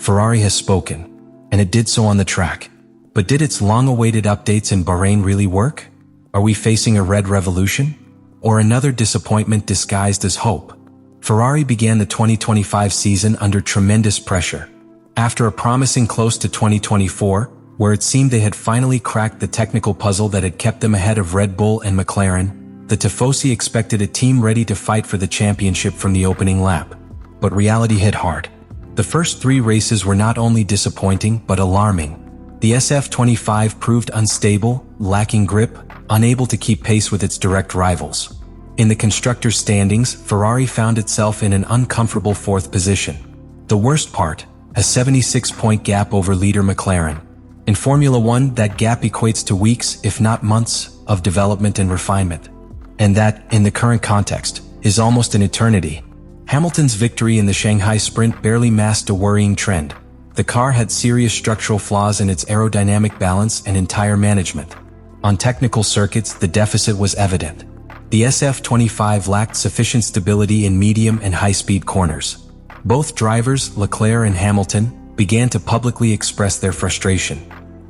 Ferrari has spoken, and it did so on the track. But did its long-awaited updates in Bahrain really work? Are we facing a red revolution? Or another disappointment disguised as hope? Ferrari began the 2025 season under tremendous pressure. After a promising close to 2024, where it seemed they had finally cracked the technical puzzle that had kept them ahead of Red Bull and McLaren, the Tifosi expected a team ready to fight for the championship from the opening lap. But reality hit hard. The first 3 races were not only disappointing but alarming. The SF-25 proved unstable, lacking grip, unable to keep pace with its direct rivals. In the constructors' standings, Ferrari found itself in an uncomfortable 4th position. The worst part, a 76-point gap over leader McLaren. In Formula One, that gap equates to weeks, if not months, of development and refinement. And that, in the current context, is almost an eternity. Hamilton's victory in the Shanghai Sprint barely masked a worrying trend. The car had serious structural flaws in its aerodynamic balance and entire management. On technical circuits, the deficit was evident. The SF-25 lacked sufficient stability in medium and high-speed corners. Both drivers, Leclerc and Hamilton, began to publicly express their frustration.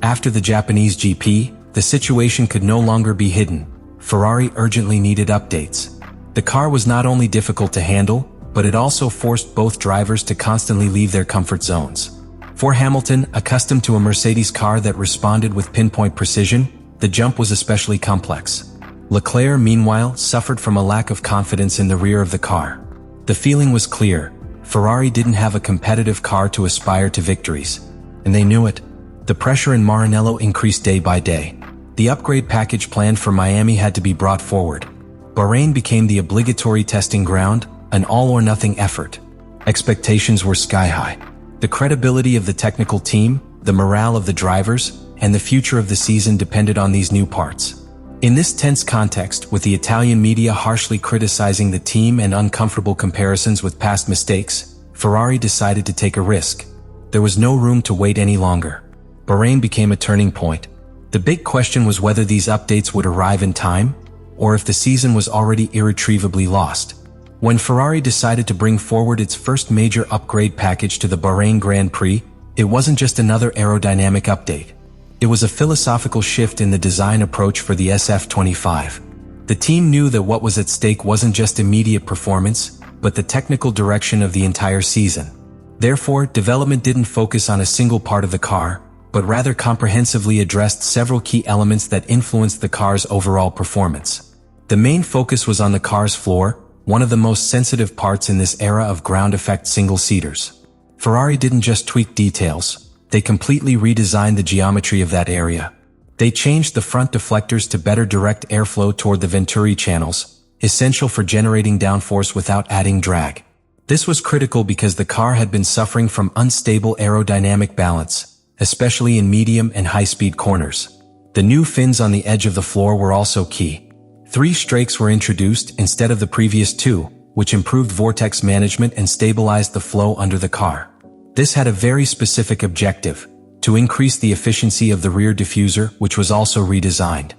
After the Japanese GP, the situation could no longer be hidden. Ferrari urgently needed updates. The car was not only difficult to handle, but it also forced both drivers to constantly leave their comfort zones. For Hamilton, accustomed to a Mercedes car that responded with pinpoint precision, the jump was especially complex. Leclerc, meanwhile, suffered from a lack of confidence in the rear of the car. The feeling was clear. Ferrari didn't have a competitive car to aspire to victories. And they knew it. The pressure in Maranello increased day by day. The upgrade package planned for Miami had to be brought forward. Bahrain became the obligatory testing ground, an all-or-nothing effort. Expectations were sky-high. The credibility of the technical team, the morale of the drivers, and the future of the season depended on these new parts. In this tense context, with the Italian media harshly criticizing the team and uncomfortable comparisons with past mistakes, Ferrari decided to take a risk. There was no room to wait any longer. Bahrain became a turning point. The big question was whether these updates would arrive in time, or if the season was already irretrievably lost. When Ferrari decided to bring forward its first major upgrade package to the Bahrain Grand Prix, it wasn't just another aerodynamic update. It was a philosophical shift in the design approach for the SF-25. The team knew that what was at stake wasn't just immediate performance, but the technical direction of the entire season. Therefore, development didn't focus on a single part of the car, but rather comprehensively addressed several key elements that influenced the car's overall performance. The main focus was on the car's floor, one of the most sensitive parts in this era of ground-effect single-seaters. Ferrari didn't just tweak details, they completely redesigned the geometry of that area. They changed the front deflectors to better direct airflow toward the Venturi channels, essential for generating downforce without adding drag. This was critical because the car had been suffering from unstable aerodynamic balance, especially in medium and high-speed corners. The new fins on the edge of the floor were also key. 3 strakes were introduced instead of the previous 2, which improved vortex management and stabilized the flow under the car. This had a very specific objective, to increase the efficiency of the rear diffuser, which was also redesigned.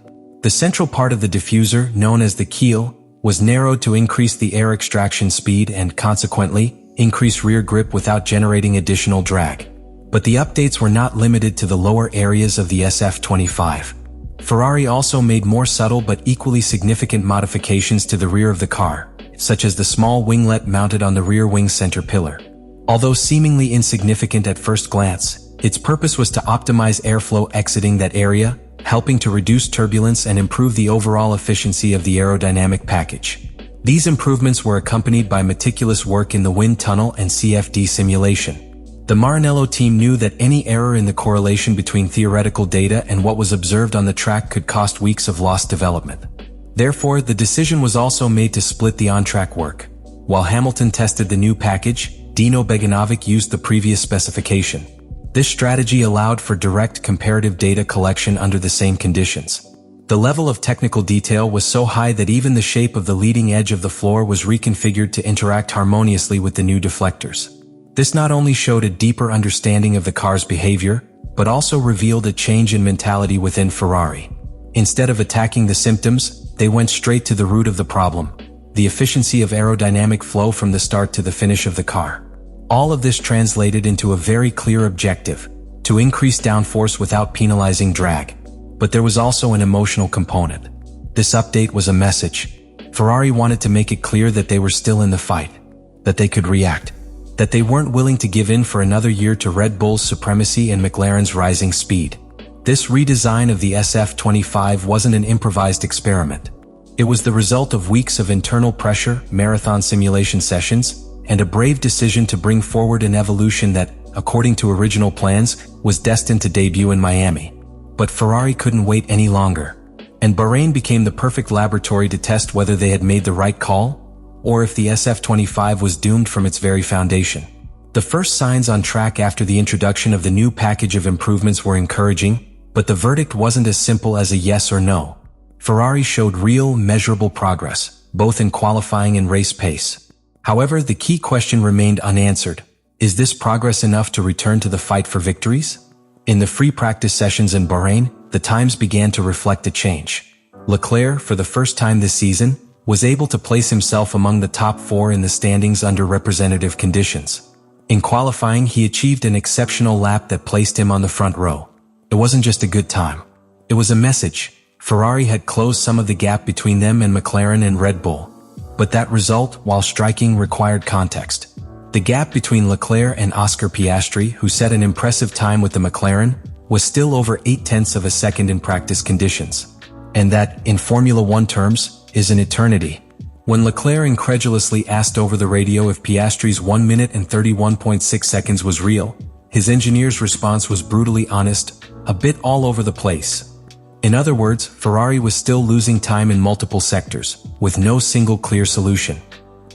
The central part of the diffuser, known as the keel, was narrowed to increase the air extraction speed and, consequently, increase rear grip without generating additional drag. But the updates were not limited to the lower areas of the SF-25. Ferrari also made more subtle but equally significant modifications to the rear of the car, such as the small winglet mounted on the rear wing center pillar. Although seemingly insignificant at first glance, its purpose was to optimize airflow exiting that area, helping to reduce turbulence and improve the overall efficiency of the aerodynamic package. These improvements were accompanied by meticulous work in the wind tunnel and CFD simulation. The Maranello team knew that any error in the correlation between theoretical data and what was observed on the track could cost weeks of lost development. Therefore, the decision was also made to split the on-track work. While Hamilton tested the new package, Dino Beganovic used the previous specification. This strategy allowed for direct comparative data collection under the same conditions. The level of technical detail was so high that even the shape of the leading edge of the floor was reconfigured to interact harmoniously with the new deflectors. This not only showed a deeper understanding of the car's behavior, but also revealed a change in mentality within Ferrari. Instead of attacking the symptoms, they went straight to the root of the problem, the efficiency of aerodynamic flow from the start to the finish of the car. All of this translated into a very clear objective: to increase downforce without penalizing drag. But there was also an emotional component. This update was a message. Ferrari wanted to make it clear that they were still in the fight, that they could react, that they weren't willing to give in for another year to Red Bull's supremacy and McLaren's rising speed. This redesign of the SF-25 wasn't an improvised experiment. It was the result of weeks of internal pressure, marathon simulation sessions, and a brave decision to bring forward an evolution that, according to original plans, was destined to debut in Miami. But Ferrari couldn't wait any longer, and Bahrain became the perfect laboratory to test whether they had made the right call, or if the SF-25 was doomed from its very foundation. The first signs on track after the introduction of the new package of improvements were encouraging, but the verdict wasn't as simple as a yes or no. Ferrari showed real, measurable progress, both in qualifying and race pace. However, the key question remained unanswered. Is this progress enough to return to the fight for victories? In the free practice sessions in Bahrain, the times began to reflect a change. Leclerc, for the first time this season, was able to place himself among the top 4 in the standings under representative conditions. In qualifying, he achieved an exceptional lap that placed him on the front row. It wasn't just a good time. It was a message. Ferrari had closed some of the gap between them and McLaren and Red Bull. But that result, while striking, required context. The gap between Leclerc and Oscar Piastri, who set an impressive time with the McLaren, was still over 0.8 of a second in practice conditions. And that, in Formula One terms, is an eternity. When Leclerc incredulously asked over the radio if Piastri's 1 minute and 31.6 seconds was real, his engineer's response was brutally honest, a bit all over the place. In other words, Ferrari was still losing time in multiple sectors, with no single clear solution.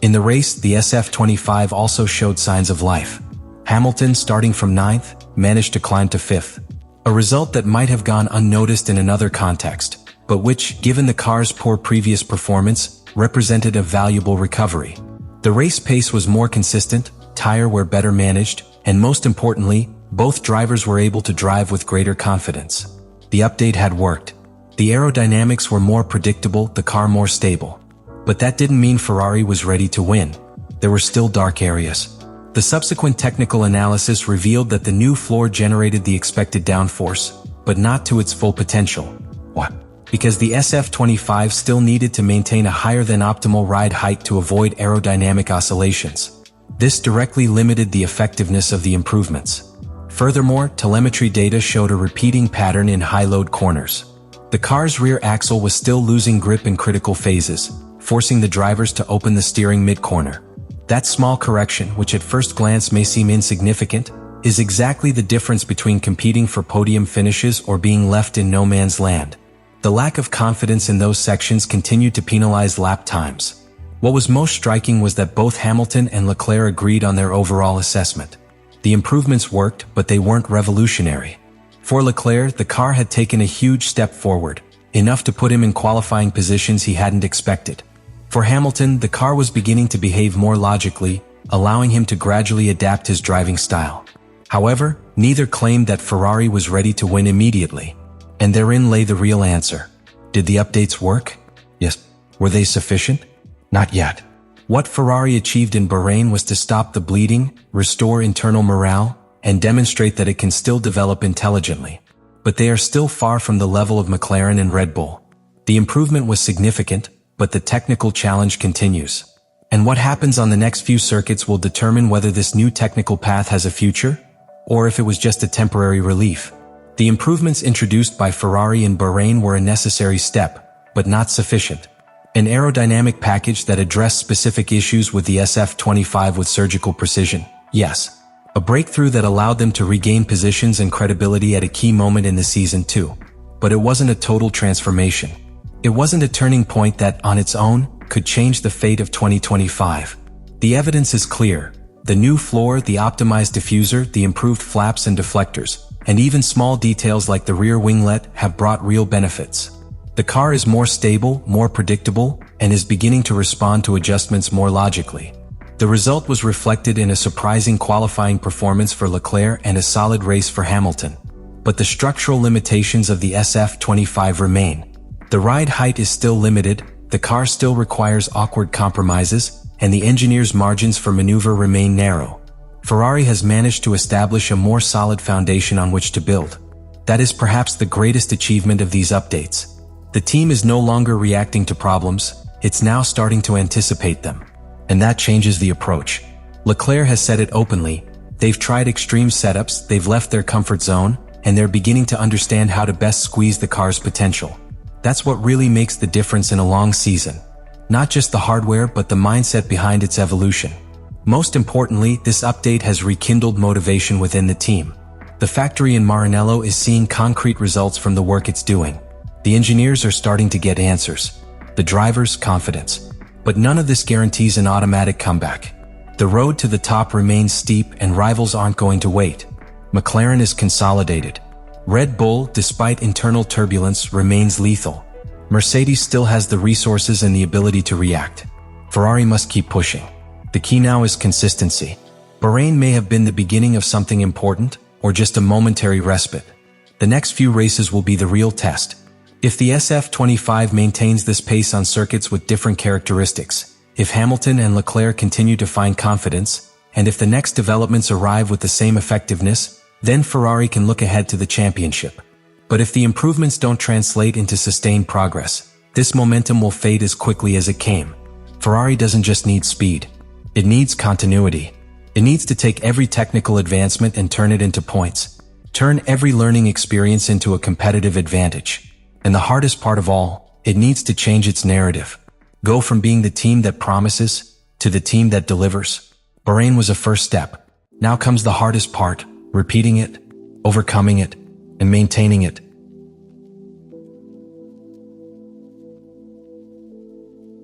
In the race, the SF-25 also showed signs of life. Hamilton, starting from 9th, managed to climb to 5th. A result that might have gone unnoticed in another context, but which, given the car's poor previous performance, represented a valuable recovery. The race pace was more consistent, tires were better managed, and most importantly, both drivers were able to drive with greater confidence. The update had worked. The aerodynamics were more predictable, the car more stable. But that didn't mean Ferrari was ready to win. There were still dark areas. The subsequent technical analysis revealed that the new floor generated the expected downforce, but not to its full potential. What? Because the SF-25 still needed to maintain a higher than optimal ride height to avoid aerodynamic oscillations. This directly limited the effectiveness of the improvements. Furthermore, telemetry data showed a repeating pattern in high-load corners. The car's rear axle was still losing grip in critical phases, forcing the drivers to open the steering mid-corner. That small correction, which at first glance may seem insignificant, is exactly the difference between competing for podium finishes or being left in no man's land. The lack of confidence in those sections continued to penalize lap times. What was most striking was that both Hamilton and Leclerc agreed on their overall assessment. The improvements worked, but they weren't revolutionary. For Leclerc, the car had taken a huge step forward, enough to put him in qualifying positions he hadn't expected. For Hamilton, the car was beginning to behave more logically, allowing him to gradually adapt his driving style. However, neither claimed that Ferrari was ready to win immediately. And therein lay the real answer. Did the updates work? Yes. Were they sufficient? Not yet. What Ferrari achieved in Bahrain was to stop the bleeding, restore internal morale, and demonstrate that it can still develop intelligently. But they are still far from the level of McLaren and Red Bull. The improvement was significant, but the technical challenge continues. And what happens on the next few circuits will determine whether this new technical path has a future, or if it was just a temporary relief. The improvements introduced by Ferrari in Bahrain were a necessary step, but not sufficient. An aerodynamic package that addressed specific issues with the SF-25 with surgical precision, yes. A breakthrough that allowed them to regain positions and credibility at a key moment in the season too. But it wasn't a total transformation. It wasn't a turning point that, on its own, could change the fate of 2025. The evidence is clear. The new floor, the optimized diffuser, the improved flaps and deflectors, and even small details like the rear winglet have brought real benefits. The car is more stable, more predictable, and is beginning to respond to adjustments more logically. The result was reflected in a surprising qualifying performance for Leclerc and a solid race for Hamilton. But the structural limitations of the SF-25 remain. The ride height is still limited, the car still requires awkward compromises, and the engineer's margins for maneuver remain narrow. Ferrari has managed to establish a more solid foundation on which to build. That is perhaps the greatest achievement of these updates. The team is no longer reacting to problems, it's now starting to anticipate them. And that changes the approach. Leclerc has said it openly, they've tried extreme setups, they've left their comfort zone, and they're beginning to understand how to best squeeze the car's potential. That's what really makes the difference in a long season. Not just the hardware, but the mindset behind its evolution. Most importantly, this update has rekindled motivation within the team. The factory in Maranello is seeing concrete results from the work it's doing. The engineers are starting to get answers. The drivers, confidence. But none of this guarantees an automatic comeback. The road to the top remains steep and rivals aren't going to wait. McLaren is consolidated. Red Bull, despite internal turbulence, remains lethal. Mercedes still has the resources and the ability to react. Ferrari must keep pushing. The key now is consistency. Bahrain may have been the beginning of something important, or just a momentary respite. The next few races will be the real test. If the SF-25 maintains this pace on circuits with different characteristics, if Hamilton and Leclerc continue to find confidence, and if the next developments arrive with the same effectiveness, then Ferrari can look ahead to the championship. But if the improvements don't translate into sustained progress, this momentum will fade as quickly as it came. Ferrari doesn't just need speed. It needs continuity. It needs to take every technical advancement and turn it into points. Turn every learning experience into a competitive advantage. And the hardest part of all, it needs to change its narrative. Go from being the team that promises to the team that delivers. Bahrain was a first step. Now comes the hardest part, repeating it, overcoming it, and maintaining it.